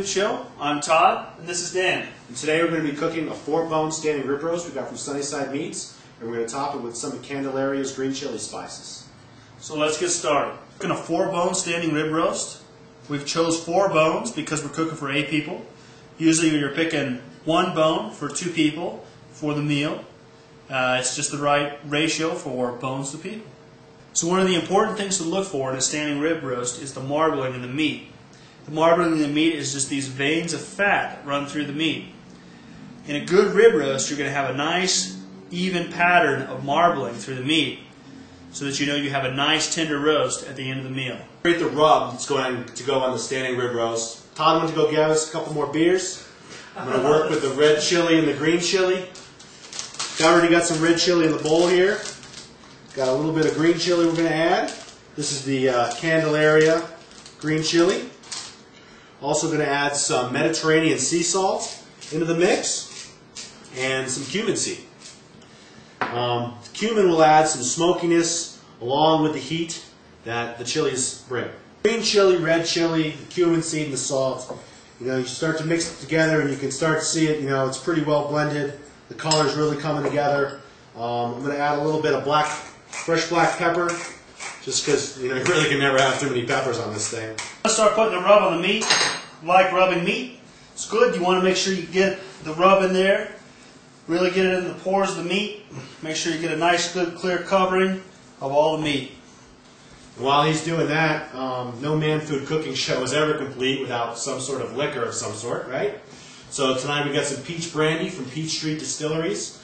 Show. I'm Todd, and this is Dan. And today we're going to be cooking a 4-bone standing rib roast we got from Sunnyside Meats, and we're going to top it with some of Candelaria's green chili spices. So let's get started. Cooking a 4-bone standing rib roast. We've chose 4 bones because we're cooking for 8 people. Usually you're picking 1 bone for 2 people for the meal. It's just the right ratio for bones to people. So one of the important things to look for in a standing rib roast is the marbling in the meat. The marbling in the meat is just these veins of fat that run through the meat. In a good rib roast, you're going to have a nice, even pattern of marbling through the meat so that you know you have a nice, tender roast at the end of the meal. Create the rub that's going to go on the standing rib roast. Todd went to go get us a couple more beers. I'm going to work with the red chili and the green chili. Already got some red chili in the bowl here. Got a little bit of green chili we're going to add. This is the Candelaria green chili. Also going to add some Mediterranean sea salt into the mix and some cumin seed. Cumin will add some smokiness along with the heat that the chilies bring. Green chili, red chili, the cumin seed, and the salt. You start to mix it together and you can start to see it. It's pretty well blended. The color's really coming together. I'm going to add a little bit of fresh black pepper, just because you really can never have too many peppers on this thing. Let's start putting the rub on the meat. Like rubbing meat, it's good. You want to make sure you get the rub in there. Really get it in the pores of the meat. Make sure you get a nice, good, clear covering of all the meat. While he's doing that, no man food cooking show is ever complete without some sort of liquor of some sort, right? So tonight we got some peach brandy from Peach Street Distilleries.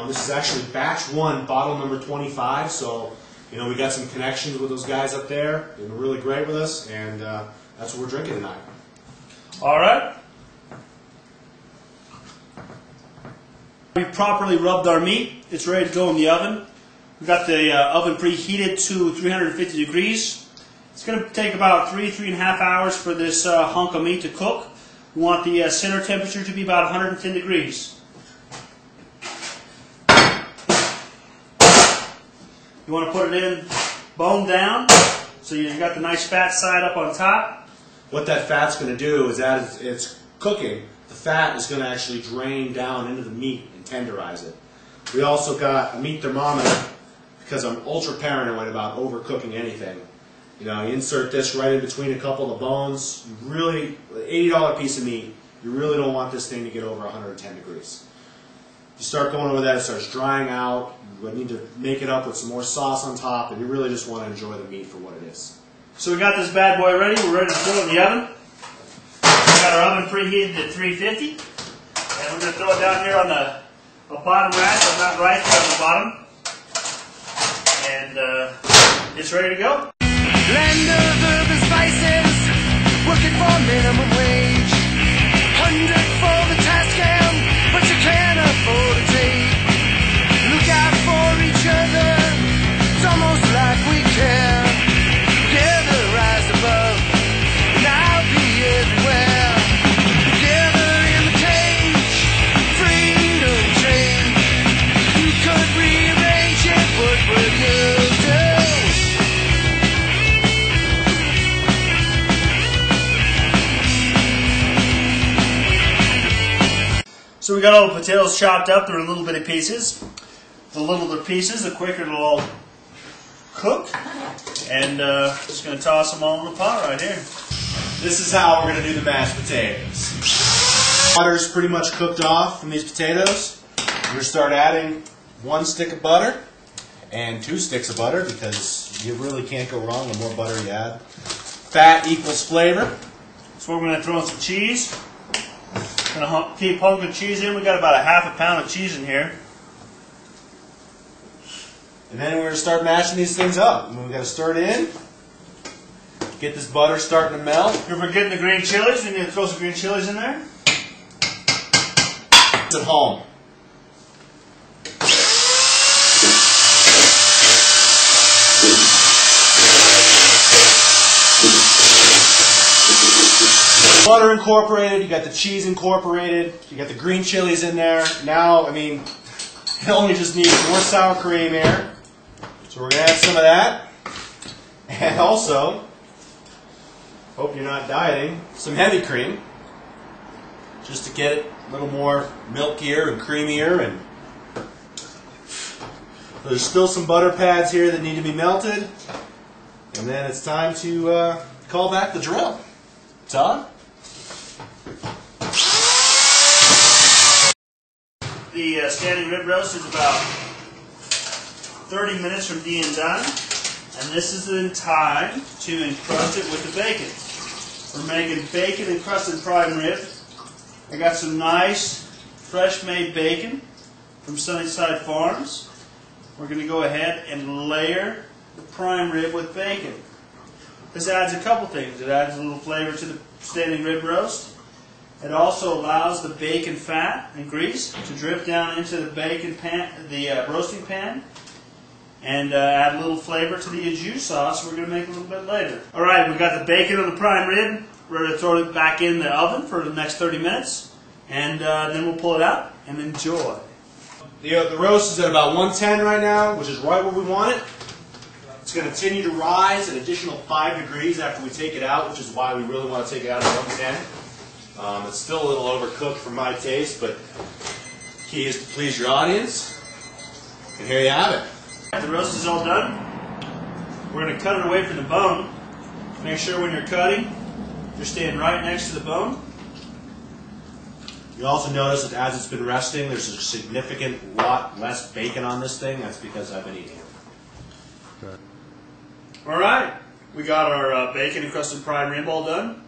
This is actually batch 1, bottle number 25. So we got some connections with those guys up there. They've been really great with us, and that's what we're drinking tonight. All right. We've properly rubbed our meat. It's ready to go in the oven. We've got the oven preheated to 350 degrees. It's going to take about 3.5 hours for this hunk of meat to cook. We want the center temperature to be about 110 degrees. You want to put it in bone down, so you've got the nice fat side up on top. What that fat's going to do is, as it's cooking, the fat is going to actually drain down into the meat and tenderize it. We also got a meat thermometer because I'm ultra paranoid about overcooking anything. You insert this right in between a couple of bones. You really, $80 piece of meat, you really don't want this thing to get over 110 degrees. You start going over that, it starts drying out. You need to make it up with some more sauce on top, and you really just want to enjoy the meat for what it is. So we got this bad boy ready. We're ready to throw it in the oven. We got our oven preheated at 350. And we're going to throw it down here on the bottom rack, but not right there on the bottom. And it's ready to go. Land of urban spices, working for minimum wage. 100 for the task hand, but you can't afford to take. Look out for each other, it's almost like we care. Together rise above, and I'll be everywhere. Together in the cage, freedom change. You could rearrange it, what would you do? So we got all the potatoes chopped up. They're in little bitty pieces. The littler the pieces, the quicker it'll all cook. And just going to toss them all in the pot right here. This is how we're going to do the mashed potatoes. Butter's pretty much cooked off from these potatoes. We're going to start adding 1 stick of butter and 2 sticks of butter because you really can't go wrong the more butter you add. Fat equals flavor. So we're going to throw in some cheese. Going to keep hunking cheese in. We got about a ½ pound of cheese in here. And then we're going to start mashing these things up. And we've got to stir it in. Get this butter starting to melt. You're forgetting the green chilies. We need to throw some green chilies in there. It's at home. Butter incorporated, you got the cheese incorporated, you got the green chilies in there. Now, it only just needs more sour cream here. So we're going to add some of that. And also, hope you're not dieting, some heavy cream. just to get it a little more milkier and creamier. And there's still some butter pads here that need to be melted. And then it's time to call back the drill. Todd? The standing rib roast is about 30 minutes from being done, and this is in time to encrust it with the bacon. We're making bacon encrusted prime rib. I got some nice, fresh-made bacon from Sunnyside Farms. We're going to go ahead and layer the prime rib with bacon. This adds a couple things. It adds a little flavor to the standing rib roast. It also allows the bacon fat and grease to drip down into the bacon pan, the roasting pan, and add a little flavor to the au jus sauce we're going to make a little bit later. All right, we've got the bacon on the prime rib. We're going to throw it back in the oven for the next 30 minutes, and then we'll pull it out and enjoy. The roast is at about 110 right now, which is right where we want it. It's going to continue to rise an additional 5 degrees after we take it out, which is why we really want to take it out at 110. It's still a little overcooked for my taste, but the key is to please your audience. And here you have it. The roast is all done. We're going to cut it away from the bone. Make sure when you're cutting, you're staying right next to the bone. You also notice that as it's been resting, there's a significant lot less bacon on this thing. That's because I've been eating it. Okay. All right, we got our bacon encrusted prime rib all done.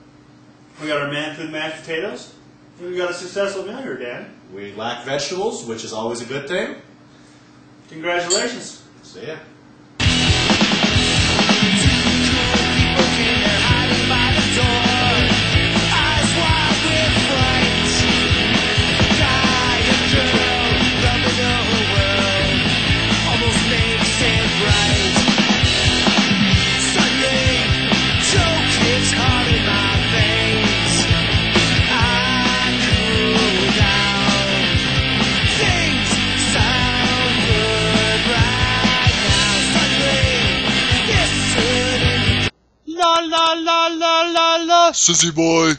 We got our man food mashed potatoes. And we got a successful meal here, Dan. We lack vegetables, which is always a good thing. Congratulations. See ya. La la la la la la, sissy boy.